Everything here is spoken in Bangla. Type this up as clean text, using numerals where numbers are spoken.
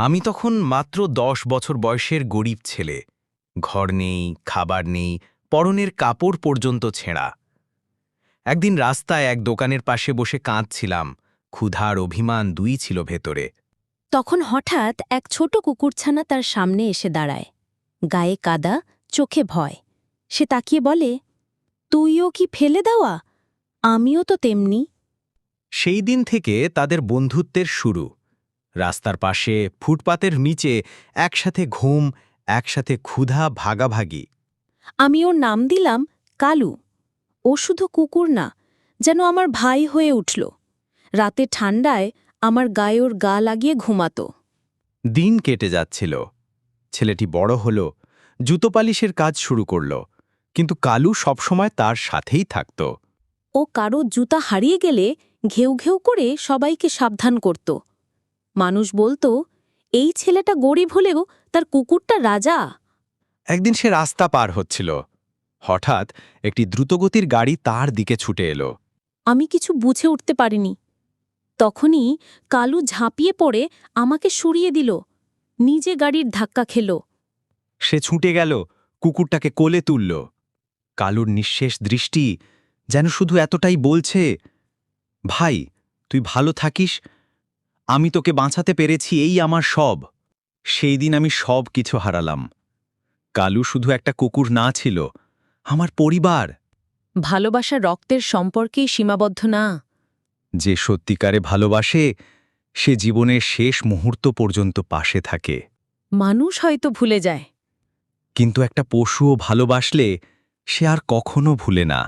আমি তখন মাত্র 10 বছর বয়সের গরিব ছেলে। ঘর নেই, খাবার নেই, পরনের কাপড় পর্যন্ত ছেঁড়া। একদিন রাস্তায় এক দোকানের পাশে বসে কাঁদছিলাম। ক্ষুধা আর অভিমান দুই ছিল ভেতরে। তখন হঠাৎ এক ছোট কুকুরছানা তার সামনে এসে দাঁড়ায়। গায়ে কাদা, চোখে ভয়। সে তাকিয়ে বলে, তুইও কি ফেলে দেওয়া? আমিও তো তেমনি। সেই দিন থেকে তাদের বন্ধুত্বের শুরু। রাস্তার পাশে, ফুটপাতের নিচে একসাথে ঘুম, একসাথে ক্ষুধা ভাগাভাগি। আমি ওর নাম দিলাম কালু। ও শুধু কুকুর না, যেন আমার ভাই হয়ে উঠল। রাতে ঠান্ডায় আমার গায়ে ওর গা লাগিয়ে ঘুমাত। দিন কেটে যাচ্ছিল। ছেলেটি বড় হল, জুতো পালিশের কাজ শুরু করল, কিন্তু কালু সবসময় তার সাথেই থাকত। ও কারো জুতা হারিয়ে গেলে ঘেউ ঘেউ করে সবাইকে সাবধান করত। মানুষ বলতো, এই ছেলেটা গরিব হলেও তার কুকুরটা রাজা। একদিন সে রাস্তা পার হচ্ছিল। হঠাৎ একটি দ্রুতগতির গাড়ি তার দিকে ছুটে এলো। আমি কিছু বুঝে উঠতে পারিনি। তখনই কালু ঝাঁপিয়ে পড়ে আমাকে সরিয়ে দিল। নিজে গাড়ির ধাক্কা খেল। সে ছুটে গেল, কুকুরটাকে কোলে তুলল। কালুর নিঃশেষ দৃষ্টি যেন শুধু এতটাই বলছে, ভাই, তুই ভালো থাকিস, আমি তোকে বাঁচাতে পেরেছি, এই আমার সব। সেই দিন আমি সব কিছু হারালাম। কালু শুধু একটা কুকুর না ছিল, আমার পরিবার। ভালোবাসা রক্তের সম্পর্কেই সীমাবদ্ধ না। যে সত্যিকারে ভালোবাসে, সে জীবনের শেষ মুহূর্ত পর্যন্ত পাশে থাকে। মানুষ হয়তো ভুলে যায়, কিন্তু একটা পশুও ভালোবাসলে সে আর কখনো ভুলে না।